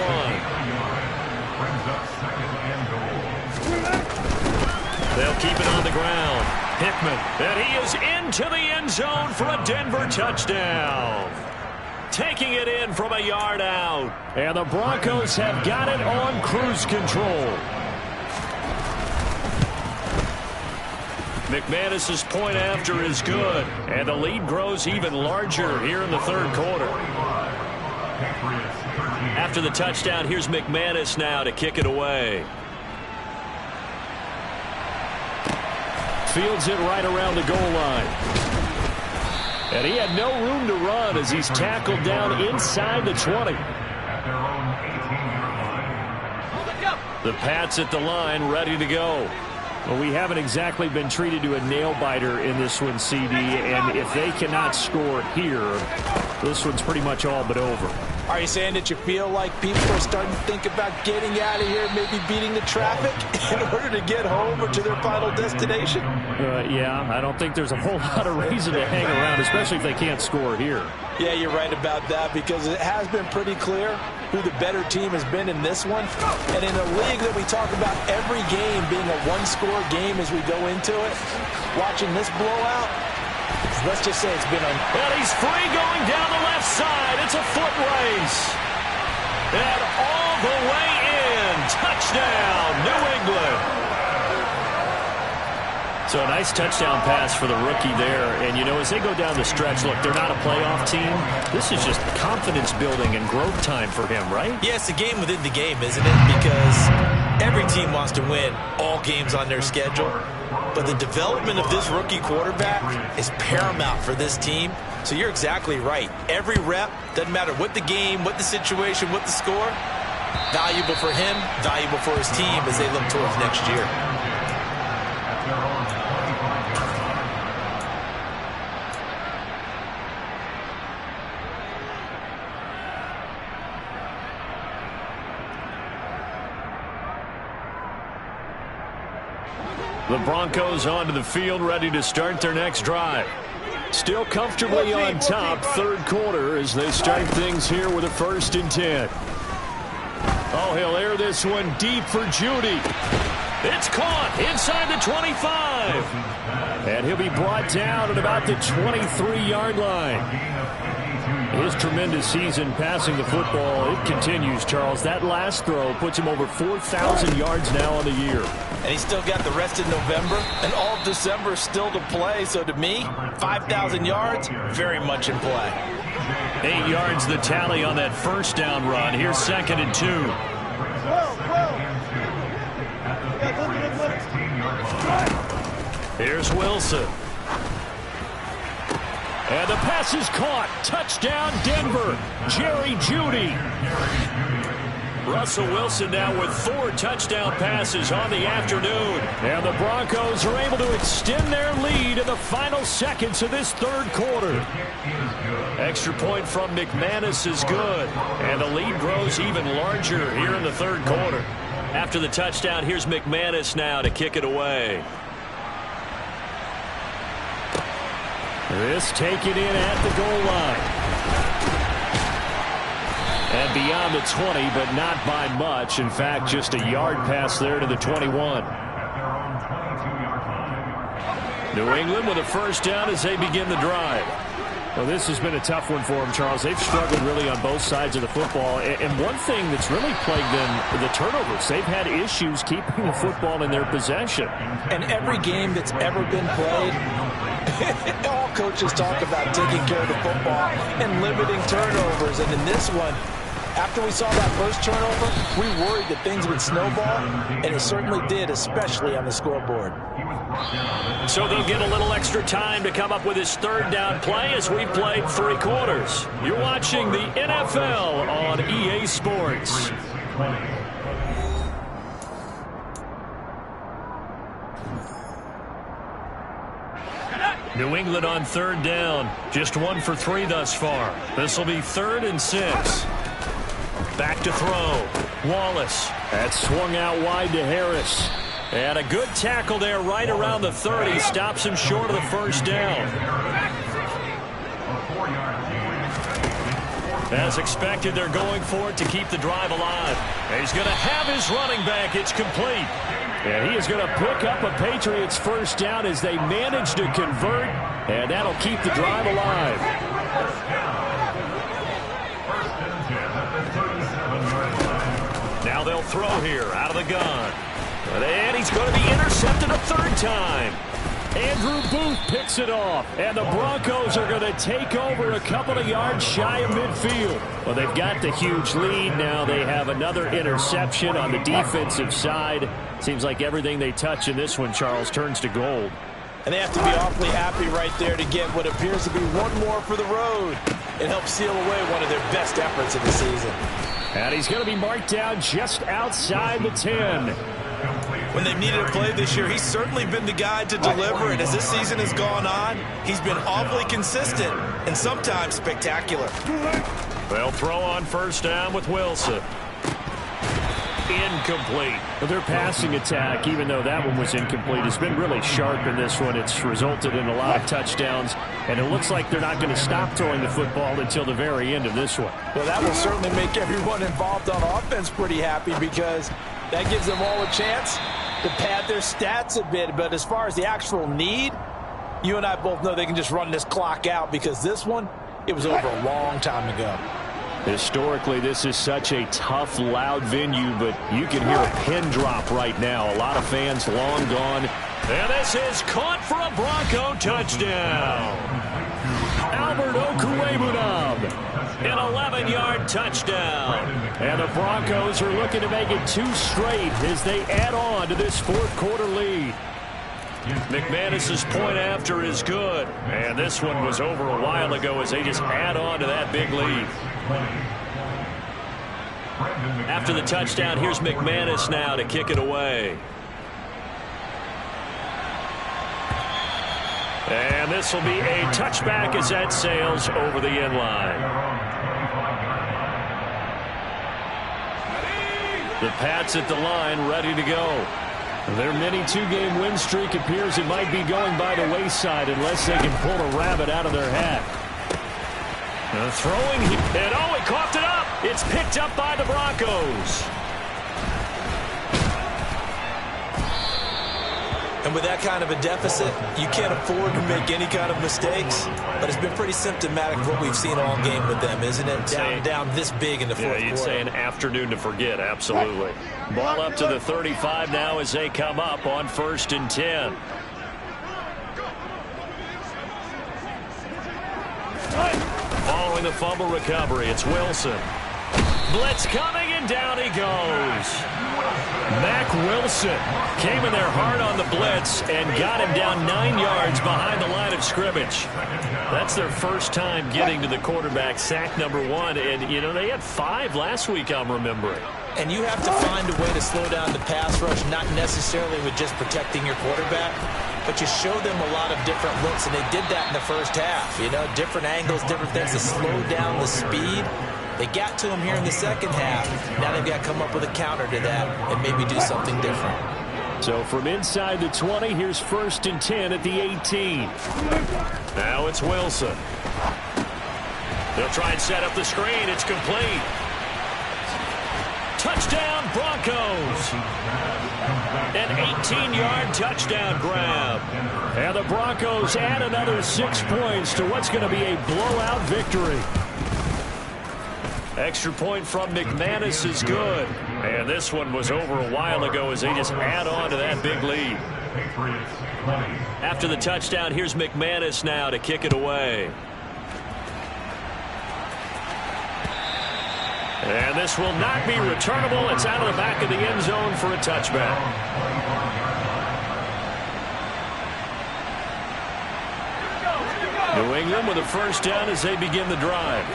They'll keep it on the ground. Hickman, and he is into the end zone for a Denver touchdown. Taking it in from a yard out. And the Broncos have got it on cruise control. McManus's point after is good. And the lead grows even larger here in the third quarter. After the touchdown, here's McManus now to kick it away. Fields it right around the goal line. And he had no room to run as he's tackled down inside the 20. The Pats at the line, ready to go. Well, we haven't exactly been treated to a nail-biter in this one, CD, and if they cannot score here, this one's pretty much all but over. Are you saying that you feel like people are starting to think about getting out of here, maybe beating the traffic in order to get home or to their final destination? Yeah, I don't think there's a whole lot of reason to hang around, especially if they can't score here. Yeah, you're right about that, because it has been pretty clear who the better team has been in this one. And in a league that we talk about every game being a one-score game as we go into it, watching this blowout, let's just say it's been on. And he's free going down the left side. It's a foot race. And all the way in. Touchdown, New England. So a nice touchdown pass for the rookie there. And, you know, as they go down the stretch, look, they're not a playoff team. This is just confidence building and growth time for him, right? Yeah, it's a game within the game, isn't it? Because every team wants to win all games on their schedule. But the development of this rookie quarterback is paramount for this team. So you're exactly right. Every rep, doesn't matter what the game, what the situation, what the score, valuable for him, valuable for his team as they look towards next year. The Broncos onto the field, ready to start their next drive. Still comfortably on top, third quarter, as they start things here with a 1st and 10. Oh, he'll air this one deep for Judy. It's caught inside the 25. And he'll be brought down at about the 23-yard line. His tremendous season passing the football, it continues, Charles. That last throw puts him over 4,000 yards now on the year. And he's still got the rest of November and all of December still to play. So to me, 5,000 yards, very much in play. 8 yards the tally on that first down run. Here's 2nd and 2. Here's Wilson. And the pass is caught. Touchdown, Denver. Jerry Jeudy. Russell Wilson now with 4 touchdown passes on the afternoon. And the Broncos are able to extend their lead in the final seconds of this third quarter. Extra point from McManus is good. And the lead grows even larger here in the third quarter. After the touchdown, here's McManus now to kick it away. This taken in at the goal line. And beyond the 20, but not by much. In fact, just a yard pass there to the 21. New England with a 1st down as they begin the drive. Well, this has been a tough one for them, Charles. They've struggled really on both sides of the football. And one thing that's really plagued them, the turnovers. They've had issues keeping the football in their possession. And every game that's ever been played, all coaches talk about taking care of the football and limiting turnovers. And in this one, after we saw that first turnover, we worried that things would snowball, and it certainly did, especially on the scoreboard. So they'll get a little extra time to come up with his 3rd down play as we've played 3 quarters. You're watching the NFL on EA Sports. New England on 3rd down. Just 1 for 3 thus far. This will be 3rd and 6. Back to throw. Wallace. That swung out wide to Harris. And a good tackle there right around the 30. Stops him short of the 1st down. As expected, they're going for it to keep the drive alive. And he's going to have his running back. It's complete. And he is going to pick up a Patriots 1st down as they manage to convert. And that'll keep the drive alive. Now they'll throw here out of the gun. And he's going to be intercepted a 3rd time. Andrew Booth picks it off. And the Broncos are going to take over a couple of yards shy of midfield. Well, they've got the huge lead. Now they have another interception on the defensive side. Seems like everything they touch in this one, Charles, turns to gold. And they have to be awfully happy right there to get what appears to be one more for the road. It helps seal away one of their best efforts of the season. And he's going to be marked down just outside the 10. When they've needed a play this year, he's certainly been the guy to deliver. And as this season has gone on, he's been awfully consistent and sometimes spectacular. They'll throw on first down with Wilson. Incomplete. Their passing attack, even though that one was incomplete, has been really sharp in this one. It's resulted in a lot of touchdowns, and it looks like they're not going to stop throwing the football until the very end of this one. Well, that will certainly make everyone involved on offense pretty happy because that gives them all a chance to pad their stats a bit. But as far as the actual need, you and I both know they can just run this clock out because this one, it was over a long time ago. Historically, this is such a tough, loud venue, but you can hear a pin drop right now. A lot of fans long gone. And this is caught for a Bronco touchdown. Albert Okwuegbunam, an 11-yard touchdown. And the Broncos are looking to make it 2 straight as they add on to this fourth-quarter lead. McManus's point after is good. And this one was over a while ago as they just add on to that big lead. After the touchdown, here's McManus now to kick it away. And this will be a touchback as that sails over the end line. The Pats at the line ready to go. Their mini 2-game win streak appears it might be going by the wayside unless they can pull a rabbit out of their hat. Throwing, and he coughed it up. It's picked up by the Broncos. And with that kind of a deficit, you can't afford to make any kind of mistakes. But it's been pretty symptomatic of what we've seen all game with them, isn't it? Down this big in the fourth quarter. Yeah, you'd say an afternoon to forget, absolutely. Ball up to the 35 now as they come up on 1st and 10. Following the fumble recovery, it's Wilson. Blitz coming, and down he goes. Mac Wilson Came in there hard on the blitz and got him down 9 yards behind the line of scrimmage. That's their first time getting to the quarterback, sack number 1. And, you know, they had 5 last week, I'm remembering. And you have to find a way to slow down the pass rush, not necessarily with just protecting your quarterback, but you show them a lot of different looks, and they did that in the first half. You know, different angles, different things to slow down the speed. They got to him here in the second half. Now they've got to come up with a counter to that and maybe do something different. So from inside the 20, here's 1st and 10 at the 18. Now it's Wilson. They'll try and set up the screen. It's complete. Touchdown, Broncos. An 18-yard touchdown grab. And the Broncos add another 6 points to what's going to be a blowout victory. Extra point from McManus is good. And this one was over a while ago as they just add on to that big lead. After the touchdown, here's McManus now to kick it away. And this will not be returnable. It's out of the back of the end zone for a touchback. New England with a first down as they begin the drive.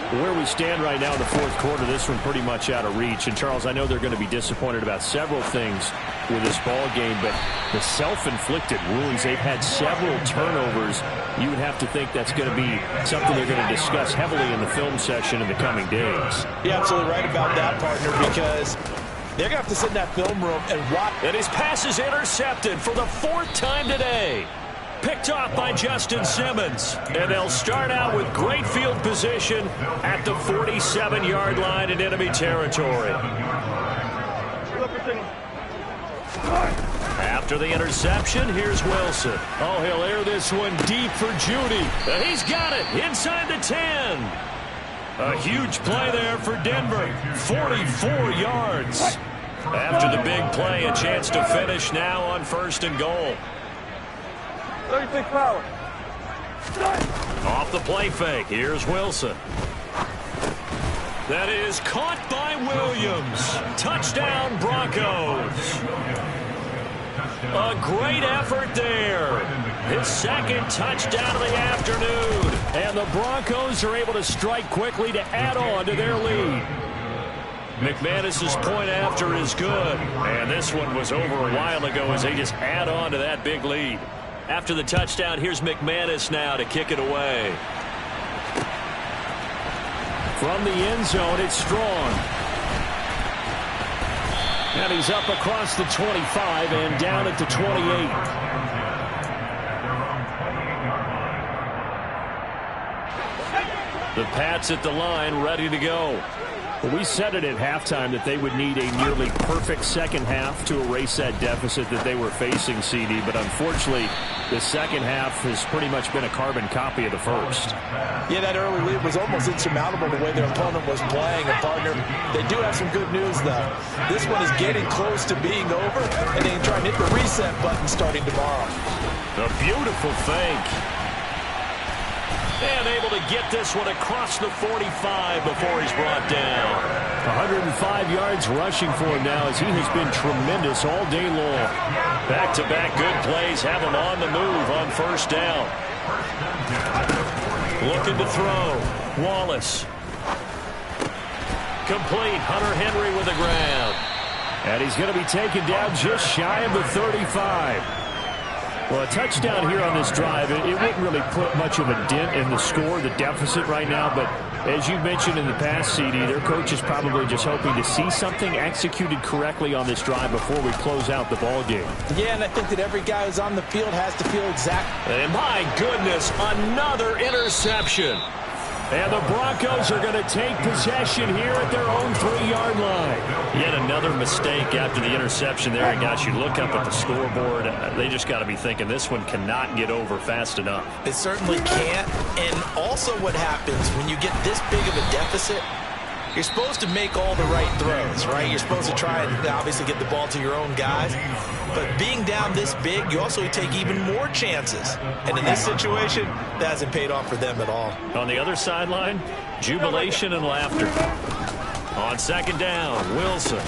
Where we stand right now in the fourth quarter, this one pretty much out of reach. And, Charles, I know they're going to be disappointed about several things with this ball game, but the self-inflicted wounds, they've had several turnovers. You would have to think that's going to be something they're going to discuss heavily in the film session in the coming days. You're absolutely right about that, partner, because they're going to have to sit in that film room and watch. And his pass is intercepted for the 4th time today. Picked off by Justin Simmons. And they'll start out with great field position at the 47-yard line in enemy territory. After the interception, here's Wilson. Oh, he'll air this one deep for Judy. He's got it inside the 10. A huge play there for Denver. 44 yards. After the big play, a chance to finish now on 1st and goal. 36 power. Off the play fake, here's Wilson. That is caught by Williams. Touchdown, Broncos. A great effort there. His 2nd touchdown of the afternoon. And the Broncos are able to strike quickly to add on to their lead. McManus's point after is good. And this one was over a while ago as they just add on to that big lead. After the touchdown, here's McManus now to kick it away. From the end zone, it's Strong. And he's up across the 25 and down at the 28. The Pats at the line, ready to go. Well, we said it at halftime that they would need a nearly perfect second half to erase that deficit that they were facing, CD. But unfortunately, the second half has pretty much been a carbon copy of the first. Yeah, that early lead was almost insurmountable the way their opponent was playing. And, partner, they do have some good news, though. This one is getting close to being over, and they can try and hit the reset button starting tomorrow. A beautiful fake. And able to get this one across the 45 before he's brought down. 105 yards rushing for him now as he has been tremendous all day long. Back-to-back good plays have him on the move on first down. Looking to throw. Wallace. Complete. Hunter Henry with the ground. And he's going to be taken down just shy of the 35. Well, a touchdown here on this drive, it wouldn't really put much of a dent in the score, the deficit right now. But as you mentioned in the past, CD, their coach is probably just hoping to see something executed correctly on this drive before we close out the ball game. Yeah, and I think that every guy who's on the field has to feel exactly. And my goodness, another interception. And the Broncos are going to take possession here at their own 3-yard line. Yet another mistake after the interception there. And gosh, you look up at the scoreboard, they just got to be thinking this one cannot get over fast enough. It certainly can't. And also what happens when you get this big of a deficit, you're supposed to make all the right throws, right? You're supposed to try and obviously get the ball to your own guys. But being down this big, you also take even more chances. And in this situation, that hasn't paid off for them at all. On the other sideline, jubilation and laughter. On second down, Wilson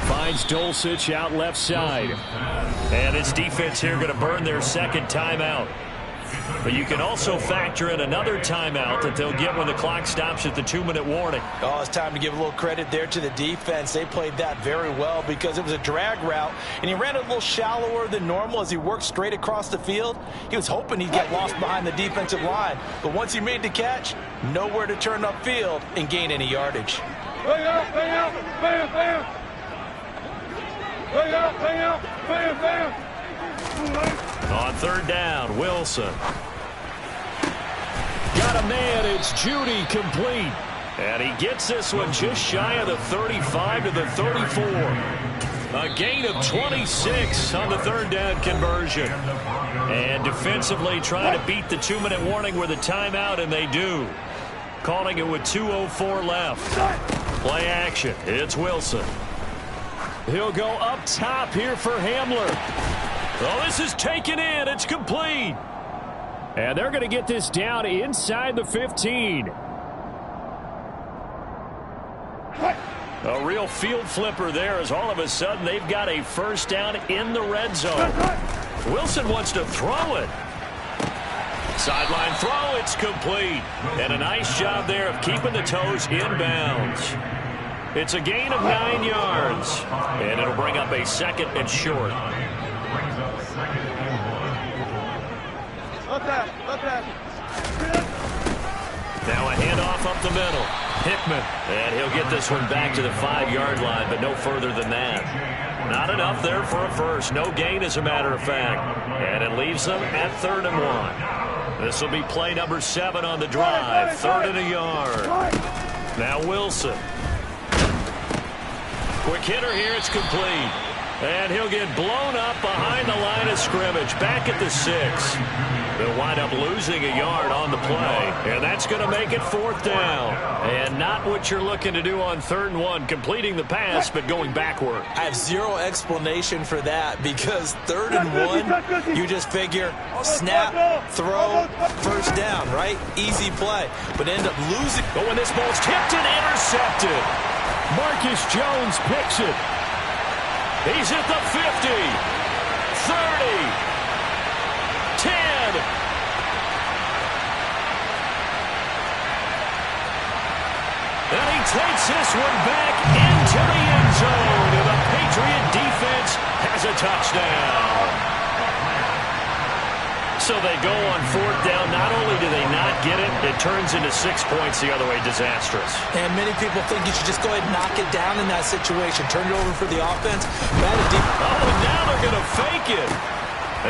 finds Dulcich out left side. And his defense here going to burn their second timeout. But you can also factor in another timeout that they'll get when the clock stops at the 2-minute warning. Oh, it's time to give a little credit there to the defense. They played that very well because it was a drag route, and he ran it a little shallower than normal as he worked straight across the field. He was hoping he'd get lost behind the defensive line, but once he made the catch, nowhere to turn upfield and gain any yardage. Bang out, bang out, bam, bam. Bang out, bang out, bam, bam. On third down, Wilson. Got a man, it's Judy, complete. And he gets this one just shy of the 35 to the 34. A gain of 26 on the third down conversion. And defensively trying to beat the 2-minute warning with a timeout, and they do. Calling it with 2:04 left. Play action, it's Wilson. He'll go up top here for Hamler. Oh, this is taken in. It's complete. And they're going to get this down inside the 15. A real field flipper there as all of a sudden they've got a first down in the red zone. Wilson wants to throw it. Sideline throw, it's complete. And a nice job there of keeping the toes inbounds. It's a gain of 9 yards. And it'll bring up a second and short. Now a handoff up the middle. Hickman. And he'll get this one back to the 5-yard line, but no further than that. Not enough there for a first. No gain, as a matter of fact. And it leaves them at 3rd and 1. This will be play number 7 on the drive. 3rd and a yard. Now Wilson. Quick hitter here. It's complete. And he'll get blown up behind the line of scrimmage. Back at the 6. They'll wind up losing a yard on the play. And that's going to make it 4th down. And not what you're looking to do on 3rd and 1. Completing the pass, but going backward. I have zero explanation for that because 3rd and 1, you just figure snap, throw, first down, right? Easy play. But end up losing. But when this ball's tipped and intercepted, Marcus Jones picks it. He's at the 50, 30, 10. And he takes this one back into the end zone. And the Patriot defense has a touchdown. So they go on fourth down. Not only do they not get it, it turns into 6 points the other way. Disastrous. And many people think you should just go ahead and knock it down in that situation. Turn it over for the offense. And now they're going to fake it.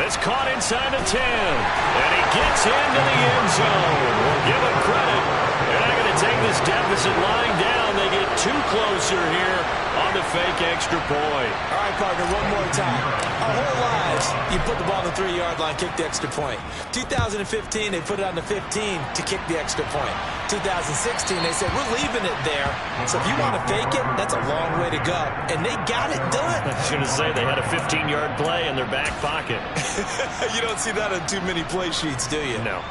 It's caught inside the 10. And he gets into the end zone. We'll give him credit. They're not going to take this deficit lying down. They get too closer here on the fake extra point. All right, partner, one more time. Our whole lives, you put the ball on the 3-yard line, kick the extra point. 2015, they put it on the 15 to kick the extra point. 2016, they said, we're leaving it there. So if you want to fake it, that's a long way to go. And they got it done. I was going to say, they had a 15-yard play in their back pocket. You don't see that on too many play sheets, do you? No.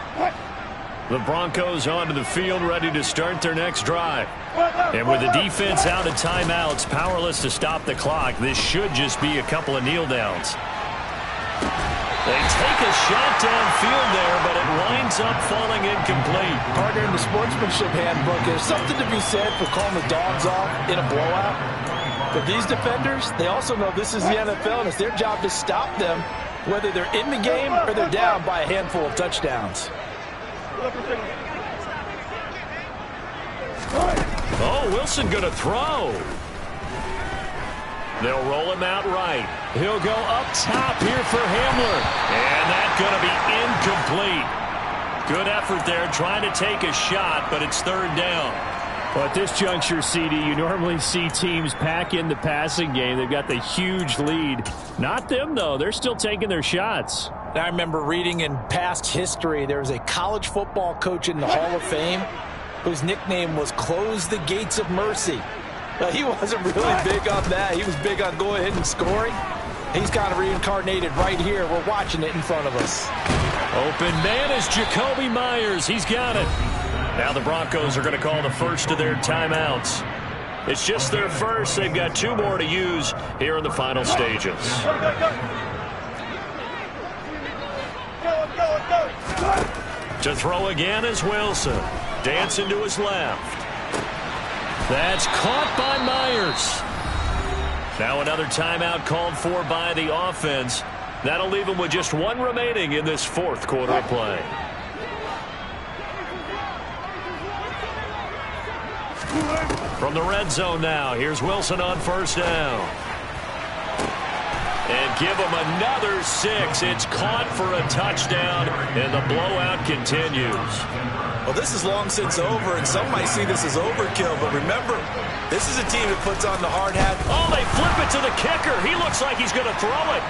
The Broncos onto the field, ready to start their next drive. And with the defense out of timeouts, powerless to stop the clock, this should just be a couple of kneel downs. They take a shot downfield there, but it winds up falling incomplete. Partner, in the sportsmanship handbook, there's something to be said for calling the dogs off in a blowout. But these defenders, they also know this is the NFL, and it's their job to stop them, whether they're in the game or they're down by a handful of touchdowns. Oh, Wilson going to throw. They'll roll him out right. He'll go up top here for Hamler. And that's going to be incomplete. Good effort there trying to take a shot, but it's third down. Well, at this juncture, CD, you normally see teams pack in the passing game. They've got the huge lead. Not them, though. They're still taking their shots. I remember reading in past history, there was a college football coach in the Hall of Fame whose nickname was Close the Gates of Mercy. Now, he wasn't really big on that. He was big on going ahead and scoring. He's kind of reincarnated right here. We're watching it in front of us. Open man is Jacoby Myers. He's got it. Now the Broncos are going to call the first of their timeouts. It's just their first. They've got 2 more to use here in the final stages. To throw again is Wilson. Dancing to his left. That's caught by Myers. Now another timeout called for by the offense. That'll leave them with just 1 remaining in this fourth quarter of play. From the red zone now, here's Wilson on first down. And give him another 6. It's caught for a touchdown, and the blowout continues. Well, this is long since over, and some might see this as overkill, but remember, this is a team that puts on the hard hat. Oh, they flip it to the kicker. He looks like he's going to throw it.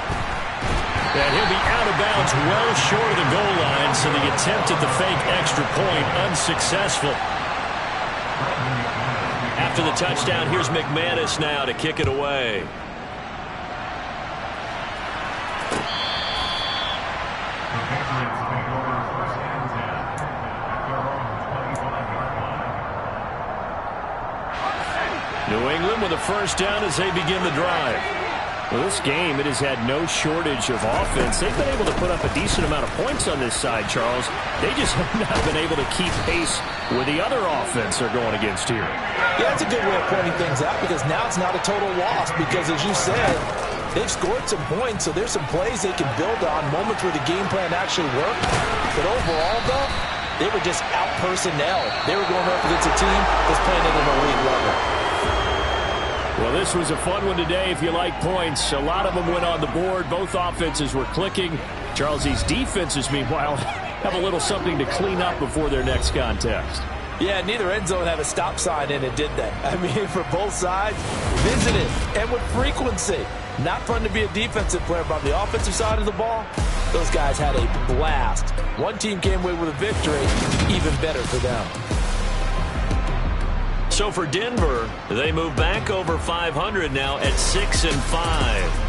And he'll be out of bounds well short of the goal line, so the attempt at the fake extra point unsuccessful. After the touchdown, here's McManus now to kick it away. New England with a first down as they begin the drive. Well, this game, it has had no shortage of offense. They've been able to put up a decent amount of points on this side, Charles. They just have not been able to keep pace with the other offense they're going against here. Yeah, that's a good way of pointing things out, because now it's not a total loss, because as you said, they've scored some points, so there's some plays they can build on, moments where the game plan actually worked. But overall, though, they were just out personnel. They were going up against a team that's playing at an elite level. Well, this was a fun one today if you like points. A lot of them went on the board. Both offenses were clicking. Charles, these defenses, meanwhile, have a little something to clean up before their next contest. Yeah, neither end zone had a stop sign in it, did they? I mean, for both sides, visited and with frequency. Not fun to be a defensive player, but on the offensive side of the ball, those guys had a blast. One team came away with a victory, even better for them. So for Denver, they move back over 500 now at 6-5.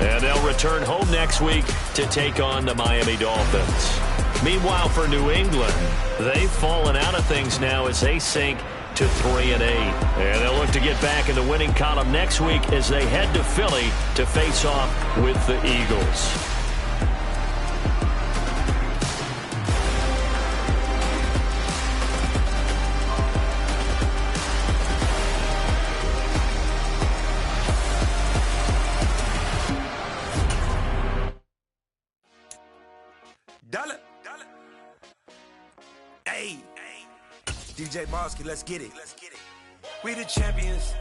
And they'll return home next week to take on the Miami Dolphins. Meanwhile, for New England, they've fallen out of things now as they sink to 3-8. And they'll look to get back in the winning column next week as they head to Philly to face off with the Eagles. Dale, dale. Marski, let's get it. We the champions.